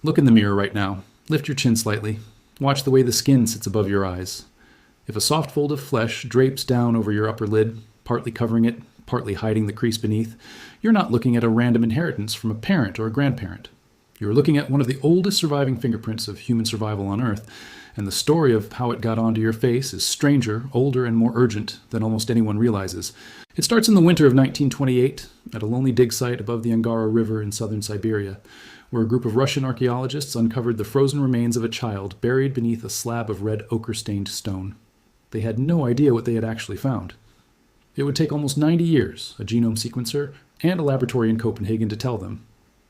Look in the mirror right now. Lift your chin slightly. Watch the way the skin sits above your eyes. If a soft fold of flesh drapes down over your upper lid, partly covering it, partly hiding the crease beneath, you're not looking at a random inheritance from a parent or a grandparent. You're looking at one of the oldest surviving fingerprints of human survival on Earth, and the story of how it got onto your face is stranger, older, and more urgent than almost anyone realizes. It starts in the winter of 1928 at a lonely dig site above the Angara River in southern Siberia, where a group of Russian archaeologists uncovered the frozen remains of a child buried beneath a slab of red ochre-stained stone. They had no idea what they had actually found. It would take almost 90 years, a genome sequencer, and a laboratory in Copenhagen to tell them.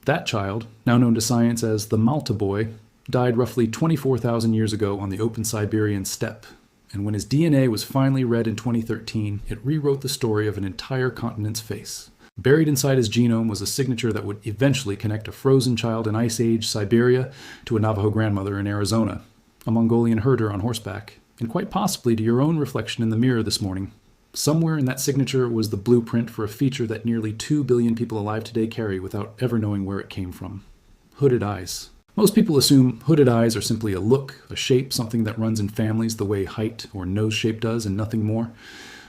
That child, now known to science as the Malta boy, died roughly 24,000 years ago on the open Siberian steppe, and when his DNA was finally read in 2013, it rewrote the story of an entire continent's face. Buried inside his genome was a signature that would eventually connect a frozen child in Ice Age Siberia to a Navajo grandmother in Arizona, a Mongolian herder on horseback, and quite possibly to your own reflection in the mirror this morning. Somewhere in that signature was the blueprint for a feature that nearly 2 billion people alive today carry without ever knowing where it came from. Hooded eyes. Most people assume hooded eyes are simply a look, a shape, something that runs in families the way height or nose shape does and nothing more.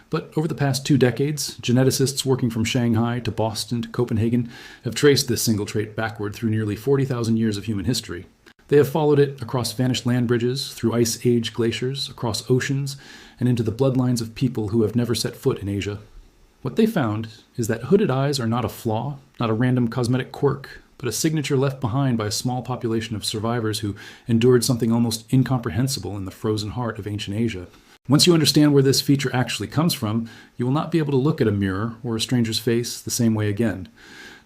But over the past 2 decades, geneticists working from Shanghai to Boston to Copenhagen have traced this single trait backward through nearly 40,000 years of human history. They have followed it across vanished land bridges, through ice age glaciers, across oceans, and into the bloodlines of people who have never set foot in Asia. What they found is that hooded eyes are not a flaw, not a random cosmetic quirk, but a signature left behind by a small population of survivors who endured something almost incomprehensible in the frozen heart of ancient Asia. Once you understand where this feature actually comes from, you will not be able to look at a mirror or a stranger's face the same way again.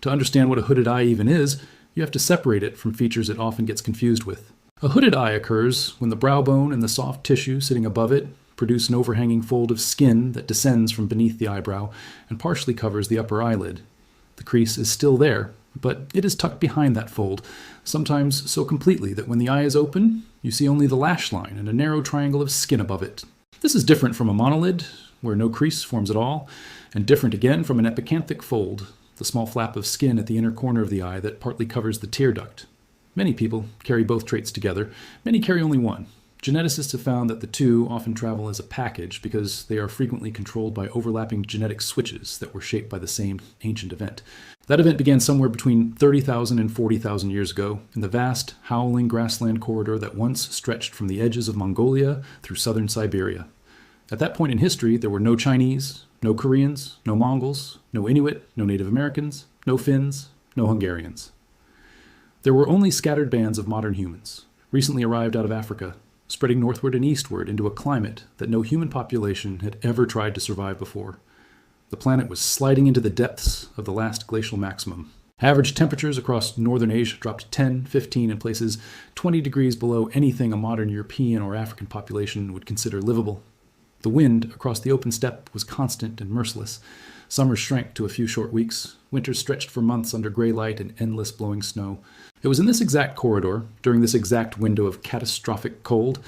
To understand what a hooded eye even is, you have to separate it from features it often gets confused with. A hooded eye occurs when the brow bone and the soft tissue sitting above it produce an overhanging fold of skin that descends from beneath the eyebrow and partially covers the upper eyelid. The crease is still there, but it is tucked behind that fold, sometimes so completely that when the eye is open, you see only the lash line and a narrow triangle of skin above it. This is different from a monolid, where no crease forms at all, and different again from an epicanthic fold, the small flap of skin at the inner corner of the eye that partly covers the tear duct. Many people carry both traits together. Many carry only one. Geneticists have found that the two often travel as a package because they are frequently controlled by overlapping genetic switches that were shaped by the same ancient event. That event began somewhere between 30,000 and 40,000 years ago in the vast, howling grassland corridor that once stretched from the edges of Mongolia through southern Siberia. At that point in history, there were no Chinese, no Koreans, no Mongols, no Inuit, no Native Americans, no Finns, no Hungarians. There were only scattered bands of modern humans, recently arrived out of Africa, spreading northward and eastward into a climate that no human population had ever tried to survive before. The planet was sliding into the depths of the last glacial maximum. Average temperatures across northern Asia dropped 10, 15, in places 20 degrees below anything a modern European or African population would consider livable. The wind across the open steppe was constant and merciless. Summers shrank to a few short weeks. Winters stretched for months under gray light and endless blowing snow. It was in this exact corridor, during this exact window of catastrophic cold,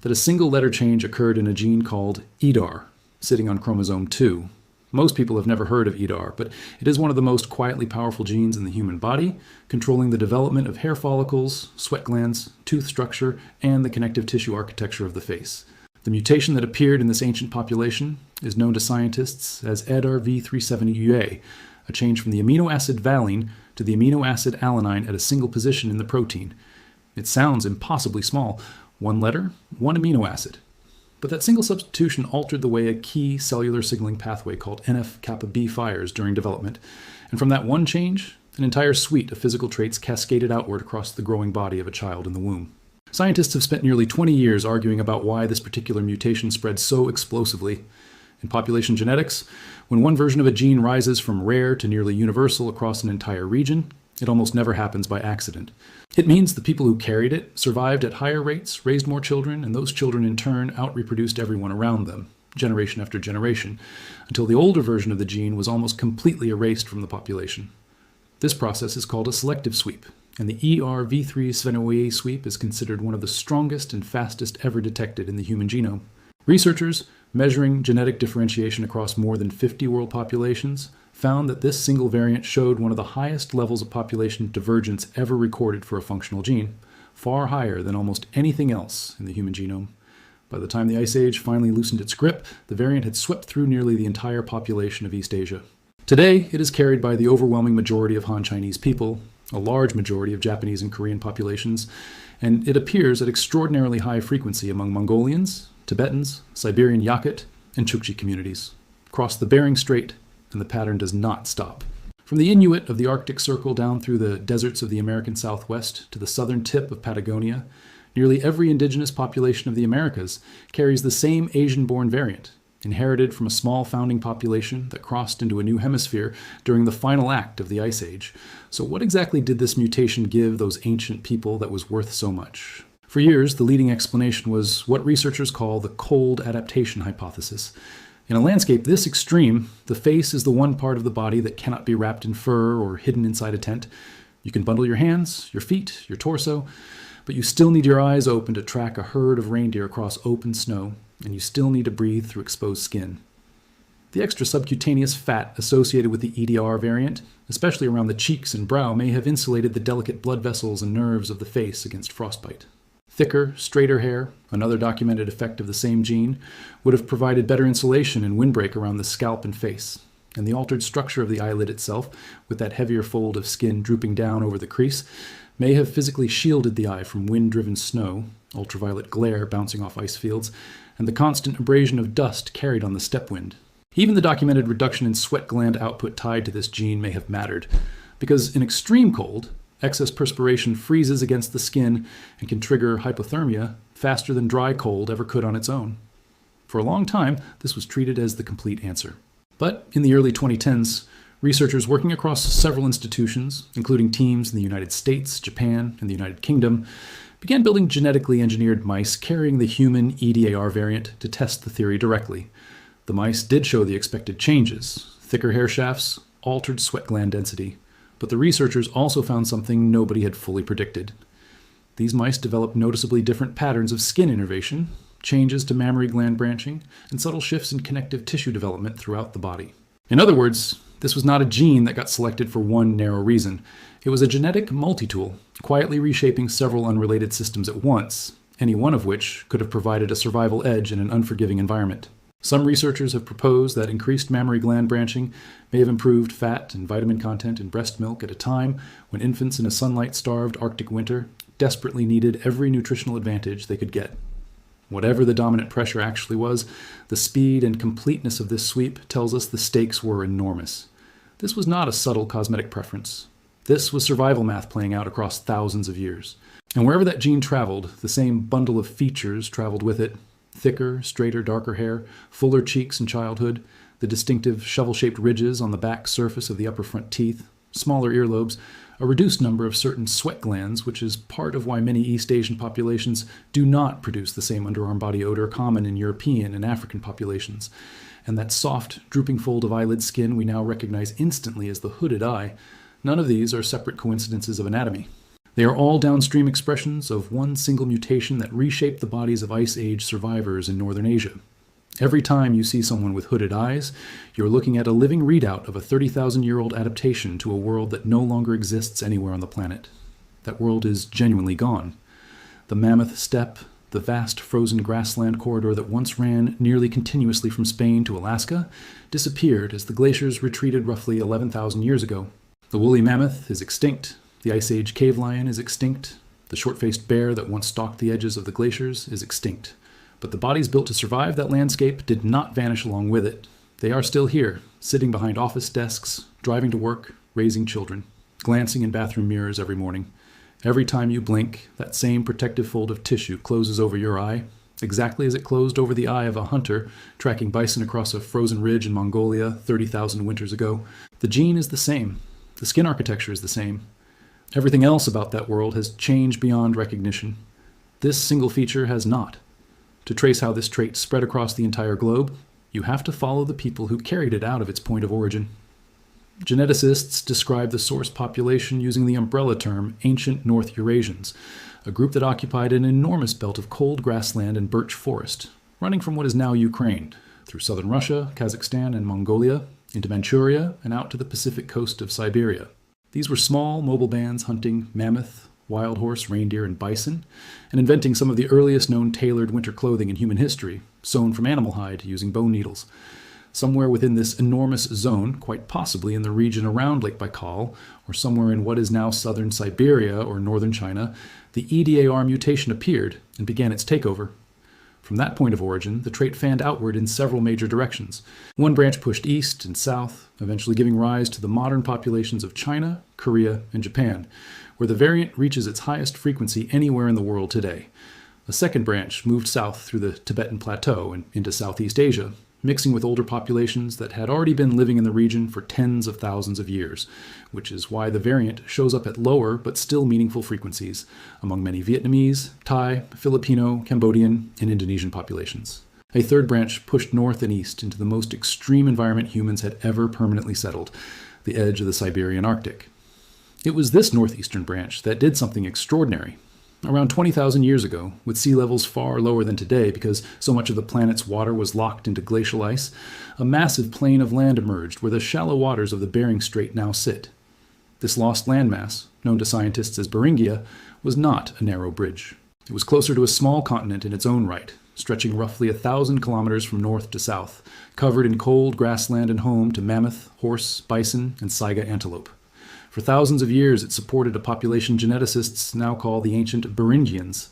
that a single letter change occurred in a gene called EDAR, sitting on chromosome 2. Most people have never heard of EDAR, but it is one of the most quietly powerful genes in the human body, controlling the development of hair follicles, sweat glands, tooth structure, and the connective tissue architecture of the face. The mutation that appeared in this ancient population is known to scientists as EDAR V370A, a change from the amino acid valine to the amino acid alanine at a single position in the protein. It sounds impossibly small. 1 letter, 1 amino acid. But that single substitution altered the way a key cellular signaling pathway called NF-kappa B fires during development. And from that one change, an entire suite of physical traits cascaded outward across the growing body of a child in the womb. Scientists have spent nearly 20 years arguing about why this particular mutation spread so explosively. In population genetics, when one version of a gene rises from rare to nearly universal across an entire region, it almost never happens by accident. It means the people who carried it survived at higher rates, raised more children, and those children in turn out-reproduced everyone around them, generation after generation, until the older version of the gene was almost completely erased from the population. This process is called a selective sweep, and the EDAR V370A sweep is considered one of the strongest and fastest ever detected in the human genome. Researchers, measuring genetic differentiation across more than 50 world populations, found that this single variant showed one of the highest levels of population divergence ever recorded for a functional gene, far higher than almost anything else in the human genome. By the time the Ice Age finally loosened its grip, the variant had swept through nearly the entire population of East Asia. Today, it is carried by the overwhelming majority of Han Chinese people, a large majority of Japanese and Korean populations, and it appears at extraordinarily high frequency among Mongolians, Tibetans, Siberian Yakut, and Chukchi communities. Across the Bering Strait, and the pattern does not stop. From the Inuit of the Arctic Circle down through the deserts of the American Southwest to the southern tip of Patagonia, nearly every indigenous population of the Americas carries the same Asian-born variant, inherited from a small founding population that crossed into a new hemisphere during the final act of the Ice Age. So what exactly did this mutation give those ancient people that was worth so much? For years, the leading explanation was what researchers call the cold adaptation hypothesis. In a landscape this extreme, the face is the one part of the body that cannot be wrapped in fur or hidden inside a tent. You can bundle your hands, your feet, your torso, but you still need your eyes open to track a herd of reindeer across open snow, and you still need to breathe through exposed skin. The extra subcutaneous fat associated with the EDAR variant, especially around the cheeks and brow, may have insulated the delicate blood vessels and nerves of the face against frostbite. Thicker, straighter hair, another documented effect of the same gene, would have provided better insulation and windbreak around the scalp and face, and the altered structure of the eyelid itself, with that heavier fold of skin drooping down over the crease, may have physically shielded the eye from wind-driven snow, ultraviolet glare bouncing off ice fields, and the constant abrasion of dust carried on the steppe wind. Even the documented reduction in sweat gland output tied to this gene may have mattered, because in extreme cold, excess perspiration freezes against the skin and can trigger hypothermia faster than dry cold ever could on its own. For a long time, this was treated as the complete answer. But in the early 2010s, researchers working across several institutions, including teams in the United States, Japan, and the United Kingdom, began building genetically engineered mice carrying the human EDAR variant to test the theory directly. The mice did show the expected changes: thicker hair shafts, altered sweat gland density. But the researchers also found something nobody had fully predicted. These mice developed noticeably different patterns of skin innervation, changes to mammary gland branching, and subtle shifts in connective tissue development throughout the body. In other words, this was not a gene that got selected for one narrow reason. It was a genetic multi-tool, quietly reshaping several unrelated systems at once, any one of which could have provided a survival edge in an unforgiving environment. Some researchers have proposed that increased mammary gland branching may have improved fat and vitamin content in breast milk at a time when infants in a sunlight-starved Arctic winter desperately needed every nutritional advantage they could get. Whatever the dominant pressure actually was, the speed and completeness of this sweep tells us the stakes were enormous. This was not a subtle cosmetic preference. This was survival math playing out across thousands of years. And wherever that gene traveled, the same bundle of features traveled with it: thicker, straighter, darker hair, fuller cheeks in childhood, the distinctive shovel-shaped ridges on the back surface of the upper front teeth, smaller earlobes, a reduced number of certain sweat glands, which is part of why many East Asian populations do not produce the same underarm body odor common in European and African populations, and that soft, drooping fold of eyelid skin we now recognize instantly as the hooded eye. None of these are separate coincidences of anatomy. They are all downstream expressions of one single mutation that reshaped the bodies of Ice Age survivors in Northern Asia. Every time you see someone with hooded eyes, you're looking at a living readout of a 30,000-year-old adaptation to a world that no longer exists anywhere on the planet. That world is genuinely gone. The mammoth steppe, the vast frozen grassland corridor that once ran nearly continuously from Spain to Alaska, disappeared as the glaciers retreated roughly 11,000 years ago. The woolly mammoth is extinct. The Ice Age cave lion is extinct. The short-faced bear that once stalked the edges of the glaciers is extinct. But the bodies built to survive that landscape did not vanish along with it. They are still here, sitting behind office desks, driving to work, raising children, glancing in bathroom mirrors every morning. Every time you blink, that same protective fold of tissue closes over your eye, exactly as it closed over the eye of a hunter tracking bison across a frozen ridge in Mongolia 30,000 winters ago. The gene is the same. The skin architecture is the same. Everything else about that world has changed beyond recognition. This single feature has not. To trace how this trait spread across the entire globe, you have to follow the people who carried it out of its point of origin. Geneticists describe the source population using the umbrella term Ancient North Eurasians, a group that occupied an enormous belt of cold grassland and birch forest, running from what is now Ukraine, through southern Russia, Kazakhstan, and Mongolia, into Manchuria, and out to the Pacific coast of Siberia. These were small, mobile bands hunting mammoth, wild horse, reindeer, and bison, and inventing some of the earliest known tailored winter clothing in human history, sewn from animal hide using bone needles. Somewhere within this enormous zone, quite possibly in the region around Lake Baikal, or somewhere in what is now southern Siberia or northern China, the EDAR mutation appeared and began its takeover. From that point of origin, the trait fanned outward in several major directions. One branch pushed east and south, eventually giving rise to the modern populations of China, Korea, and Japan, where the variant reaches its highest frequency anywhere in the world today. A second branch moved south through the Tibetan Plateau and into Southeast Asia, mixing with older populations that had already been living in the region for tens of thousands of years, which is why the variant shows up at lower but still meaningful frequencies among many Vietnamese, Thai, Filipino, Cambodian, and Indonesian populations. A third branch pushed north and east into the most extreme environment humans had ever permanently settled, the edge of the Siberian Arctic. It was this northeastern branch that did something extraordinary. Around 20,000 years ago, with sea levels far lower than today because so much of the planet's water was locked into glacial ice, a massive plain of land emerged where the shallow waters of the Bering Strait now sit. This lost landmass, known to scientists as Beringia, was not a narrow bridge. It was closer to a small continent in its own right, stretching roughly 1,000 kilometers from north to south, covered in cold grassland and home to mammoth, horse, bison, and saiga antelope. For thousands of years, it supported a population geneticists now call the ancient Beringians,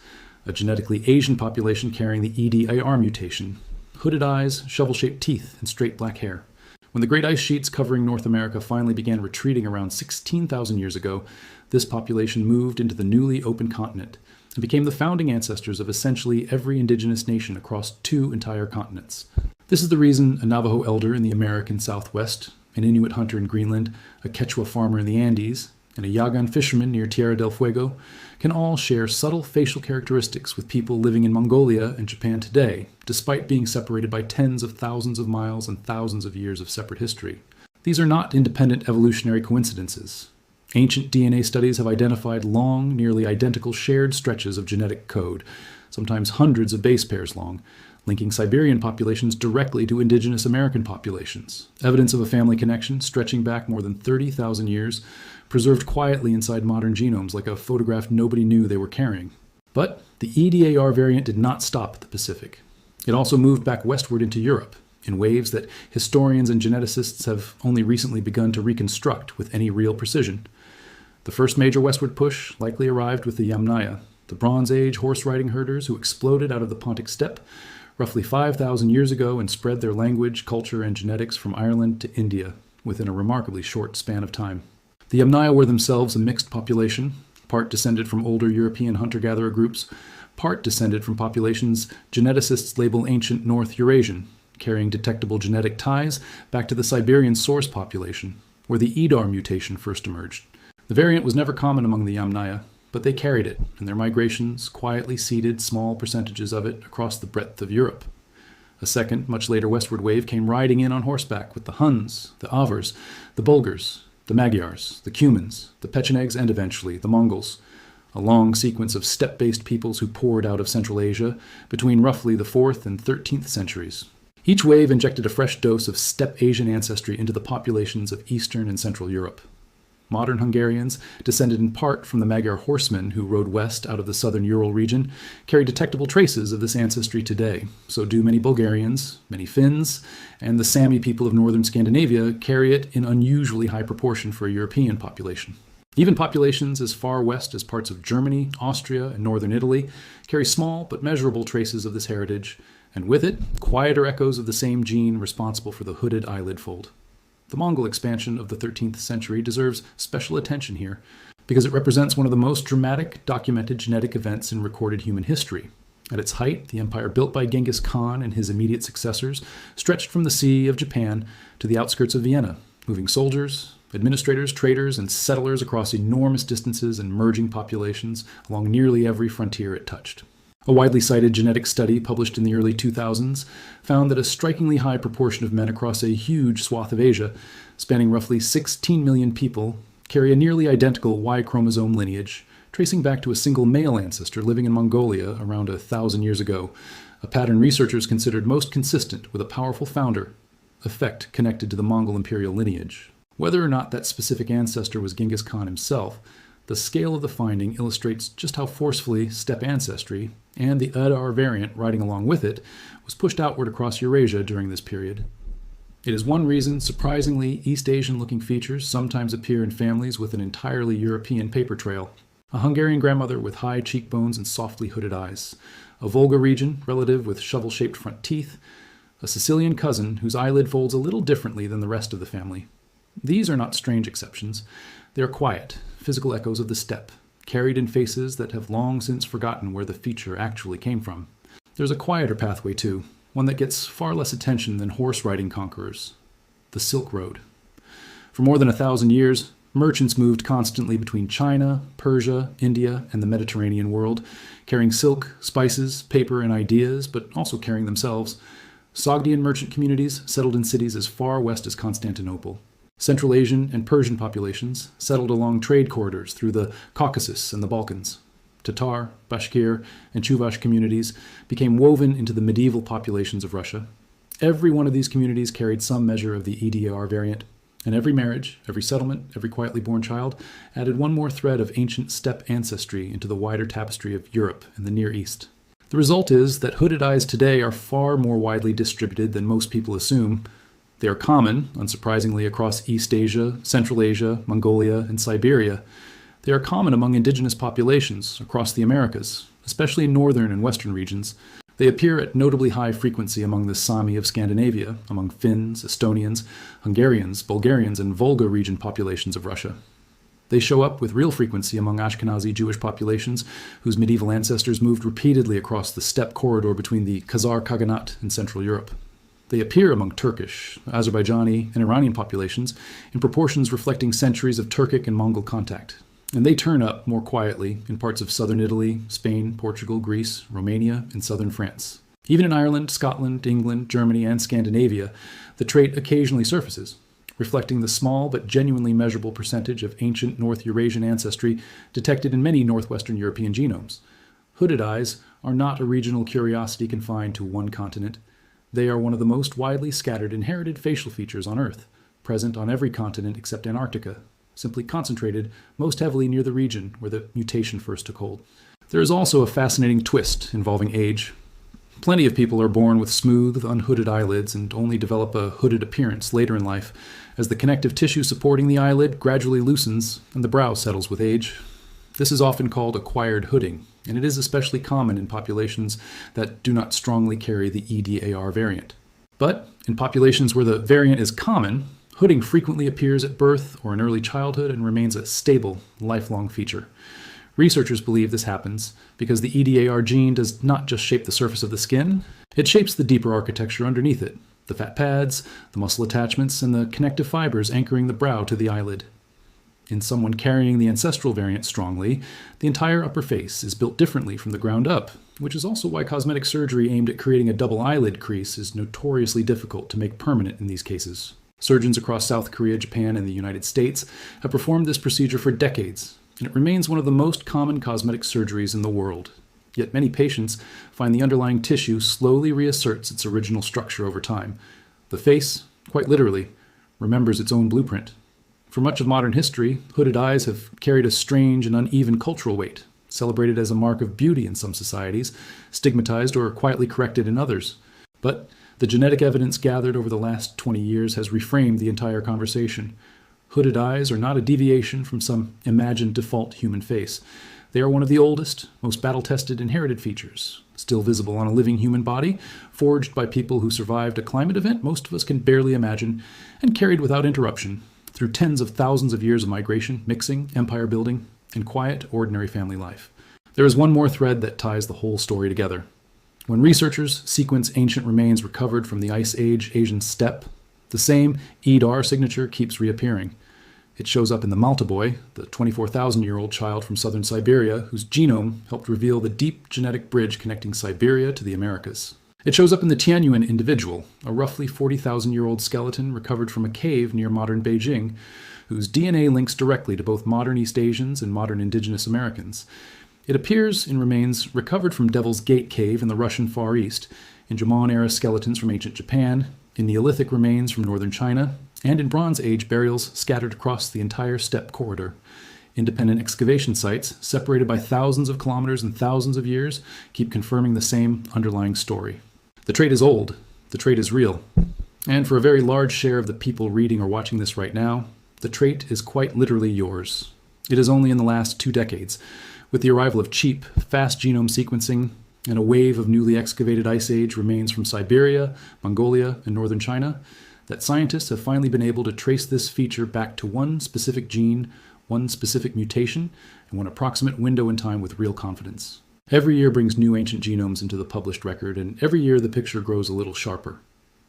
a genetically Asian population carrying the EDAR mutation, hooded eyes, shovel-shaped teeth, and straight black hair. When the great ice sheets covering North America finally began retreating around 16,000 years ago, this population moved into the newly open continent and became the founding ancestors of essentially every indigenous nation across 2 entire continents. This is the reason a Navajo elder in the American Southwest, an Inuit hunter in Greenland, a Quechua farmer in the Andes, and a Yagan fisherman near Tierra del Fuego can all share subtle facial characteristics with people living in Mongolia and Japan today, despite being separated by tens of thousands of miles and thousands of years of separate history. These are not independent evolutionary coincidences. Ancient DNA studies have identified long, nearly identical shared stretches of genetic code, sometimes hundreds of base pairs long, linking Siberian populations directly to indigenous American populations. Evidence of a family connection stretching back more than 30,000 years, preserved quietly inside modern genomes like a photograph nobody knew they were carrying. But the EDAR variant did not stop at the Pacific. It also moved back westward into Europe, in waves that historians and geneticists have only recently begun to reconstruct with any real precision. The first major westward push likely arrived with the Yamnaya, the Bronze Age horse-riding herders who exploded out of the Pontic steppe roughly 5,000 years ago and spread their language, culture, and genetics from Ireland to India within a remarkably short span of time. The Yamnaya were themselves a mixed population, part descended from older European hunter-gatherer groups, part descended from populations geneticists label ancient North Eurasian, carrying detectable genetic ties back to the Siberian source population, where the EDAR mutation first emerged. The variant was never common among the Yamnaya, but they carried it, and their migrations quietly seeded small percentages of it across the breadth of Europe. A second, much later westward wave came riding in on horseback with the Huns, the Avars, the Bulgars, the Magyars, the Cumans, the Pechenegs, and eventually the Mongols, a long sequence of steppe-based peoples who poured out of Central Asia between roughly the 4th and 13th centuries. Each wave injected a fresh dose of steppe Asian ancestry into the populations of Eastern and Central Europe. Modern Hungarians, descended in part from the Magyar horsemen who rode west out of the southern Ural region, carry detectable traces of this ancestry today. So do many Bulgarians, many Finns, and the Sami people of northern Scandinavia carry it in unusually high proportion for a European population. Even populations as far west as parts of Germany, Austria, and northern Italy carry small but measurable traces of this heritage, and with it, quieter echoes of the same gene responsible for the hooded eyelid fold. The Mongol expansion of the 13th century deserves special attention here because it represents one of the most dramatic documented genetic events in recorded human history. At its height, the empire built by Genghis Khan and his immediate successors stretched from the Sea of Japan to the outskirts of Vienna, moving soldiers, administrators, traders, and settlers across enormous distances and merging populations along nearly every frontier it touched. A widely cited genetic study published in the early 2000s found that a strikingly high proportion of men across a huge swath of Asia, spanning roughly 16 million people, carry a nearly identical Y chromosome lineage, tracing back to a single male ancestor living in Mongolia around 1,000 years ago, a pattern researchers considered most consistent with a powerful founder, effect connected to the Mongol imperial lineage. Whether or not that specific ancestor was Genghis Khan himself, the scale of the finding illustrates just how forcefully steppe ancestry, and the EDAR variant riding along with it, was pushed outward across Eurasia during this period. It is one reason, surprisingly, East Asian-looking features sometimes appear in families with an entirely European paper trail. A Hungarian grandmother with high cheekbones and softly hooded eyes, a Volga region relative with shovel-shaped front teeth, a Sicilian cousin whose eyelid folds a little differently than the rest of the family. These are not strange exceptions. They are quiet, physical echoes of the steppe, carried in faces that have long since forgotten where the feature actually came from. There's a quieter pathway, too, one that gets far less attention than horse-riding conquerors: the Silk Road. For more than 1,000 years, merchants moved constantly between China, Persia, India, and the Mediterranean world, carrying silk, spices, paper, and ideas, but also carrying themselves. Sogdian merchant communities settled in cities as far west as Constantinople. Central Asian and Persian populations settled along trade corridors through the Caucasus and the Balkans. Tatar, Bashkir, and Chuvash communities became woven into the medieval populations of Russia. Every one of these communities carried some measure of the EDAR variant, and every marriage, every settlement, every quietly born child added one more thread of ancient steppe ancestry into the wider tapestry of Europe and the Near East. The result is that hooded eyes today are far more widely distributed than most people assume. They are common, unsurprisingly, across East Asia, Central Asia, Mongolia, and Siberia. They are common among indigenous populations across the Americas, especially in northern and western regions. They appear at notably high frequency among the Sami of Scandinavia, among Finns, Estonians, Hungarians, Bulgarians, and Volga region populations of Russia. They show up with real frequency among Ashkenazi Jewish populations, whose medieval ancestors moved repeatedly across the steppe corridor between the Khazar Khaganate and Central Europe. They appear among Turkish, Azerbaijani, and Iranian populations in proportions reflecting centuries of Turkic and Mongol contact. And they turn up more quietly in parts of southern Italy, Spain, Portugal, Greece, Romania, and southern France. Even in Ireland, Scotland, England, Germany, and Scandinavia, the trait occasionally surfaces, reflecting the small but genuinely measurable percentage of ancient North Eurasian ancestry detected in many northwestern European genomes. Hooded eyes are not a regional curiosity confined to one continent. They are one of the most widely scattered inherited facial features on Earth, present on every continent except Antarctica, simply concentrated most heavily near the region where the mutation first took hold. There is also a fascinating twist involving age. Plenty of people are born with smooth, unhooded eyelids and only develop a hooded appearance later in life, as the connective tissue supporting the eyelid gradually loosens and the brow settles with age. This is often called acquired hooding, and it is especially common in populations that do not strongly carry the EDAR variant. But in populations where the variant is common, hooding frequently appears at birth or in early childhood and remains a stable, lifelong feature. Researchers believe this happens because the EDAR gene does not just shape the surface of the skin, it shapes the deeper architecture underneath it, the fat pads, the muscle attachments, and the connective fibers anchoring the brow to the eyelid. In someone carrying the ancestral variant strongly, the entire upper face is built differently from the ground up, which is also why cosmetic surgery aimed at creating a double eyelid crease is notoriously difficult to make permanent in these cases. Surgeons across South Korea, Japan, and the United States have performed this procedure for decades, and it remains one of the most common cosmetic surgeries in the world. Yet many patients find the underlying tissue slowly reasserts its original structure over time. The face, quite literally, remembers its own blueprint. For much of modern history, hooded eyes have carried a strange and uneven cultural weight, celebrated as a mark of beauty in some societies, stigmatized or quietly corrected in others. But the genetic evidence gathered over the last 20 years has reframed the entire conversation. Hooded eyes are not a deviation from some imagined default human face. They are one of the oldest, most battle-tested inherited features, still visible on a living human body, forged by people who survived a climate event most of us can barely imagine, and carried without interruption through tens of thousands of years of migration, mixing, empire building, and quiet, ordinary family life. There is one more thread that ties the whole story together. When researchers sequence ancient remains recovered from the Ice Age Asian steppe, the same EDAR signature keeps reappearing. It shows up in the Malta boy, the 24,000-year-old child from southern Siberia, whose genome helped reveal the deep genetic bridge connecting Siberia to the Americas. It shows up in the Tianyuan individual, a roughly 40,000-year-old skeleton recovered from a cave near modern Beijing, whose DNA links directly to both modern East Asians and modern indigenous Americans. It appears in remains recovered from Devil's Gate Cave in the Russian Far East, in Jomon-era skeletons from ancient Japan, in Neolithic remains from northern China, and in Bronze Age burials scattered across the entire steppe corridor. Independent excavation sites, separated by thousands of kilometers and thousands of years, keep confirming the same underlying story. The trait is old. The trait is real. And for a very large share of the people reading or watching this right now, the trait is quite literally yours. It is only in the last 2 decades, with the arrival of cheap, fast genome sequencing and a wave of newly excavated Ice Age remains from Siberia, Mongolia, and northern China, that scientists have finally been able to trace this feature back to one specific gene, one specific mutation, and one approximate window in time with real confidence. Every year brings new ancient genomes into the published record, and every year the picture grows a little sharper.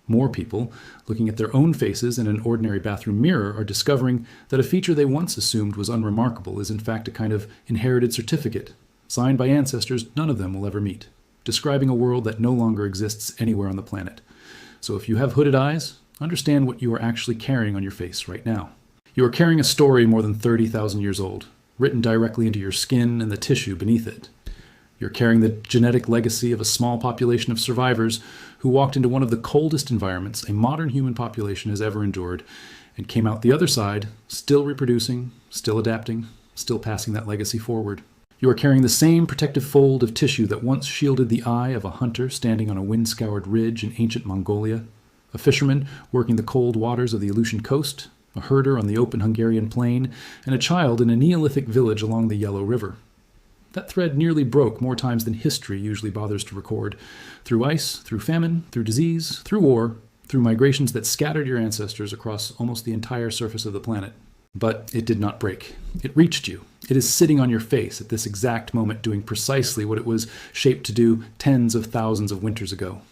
More people, looking at their own faces in an ordinary bathroom mirror, are discovering that a feature they once assumed was unremarkable is in fact a kind of inherited certificate, signed by ancestors none of them will ever meet, describing a world that no longer exists anywhere on the planet. So if you have hooded eyes, understand what you are actually carrying on your face right now. You are carrying a story more than 30,000 years old, written directly into your skin and the tissue beneath it. You're carrying the genetic legacy of a small population of survivors who walked into one of the coldest environments a modern human population has ever endured and came out the other side, still reproducing, still adapting, still passing that legacy forward. You are carrying the same protective fold of tissue that once shielded the eye of a hunter standing on a wind-scoured ridge in ancient Mongolia, a fisherman working the cold waters of the Aleutian coast, a herder on the open Hungarian plain, and a child in a Neolithic village along the Yellow River. That thread nearly broke more times than history usually bothers to record. Through ice, through famine, through disease, through war, through migrations that scattered your ancestors across almost the entire surface of the planet. But it did not break. It reached you. It is sitting on your face at this exact moment doing precisely what it was shaped to do tens of thousands of winters ago.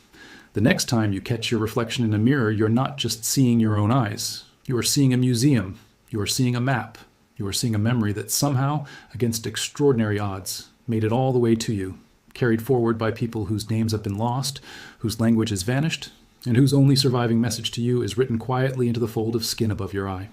The next time you catch your reflection in a mirror, you're not just seeing your own eyes. You are seeing a museum. You are seeing a map. You are seeing a memory that somehow, against extraordinary odds, made it all the way to you, carried forward by people whose names have been lost, whose language has vanished, and whose only surviving message to you is written quietly into the fold of skin above your eye.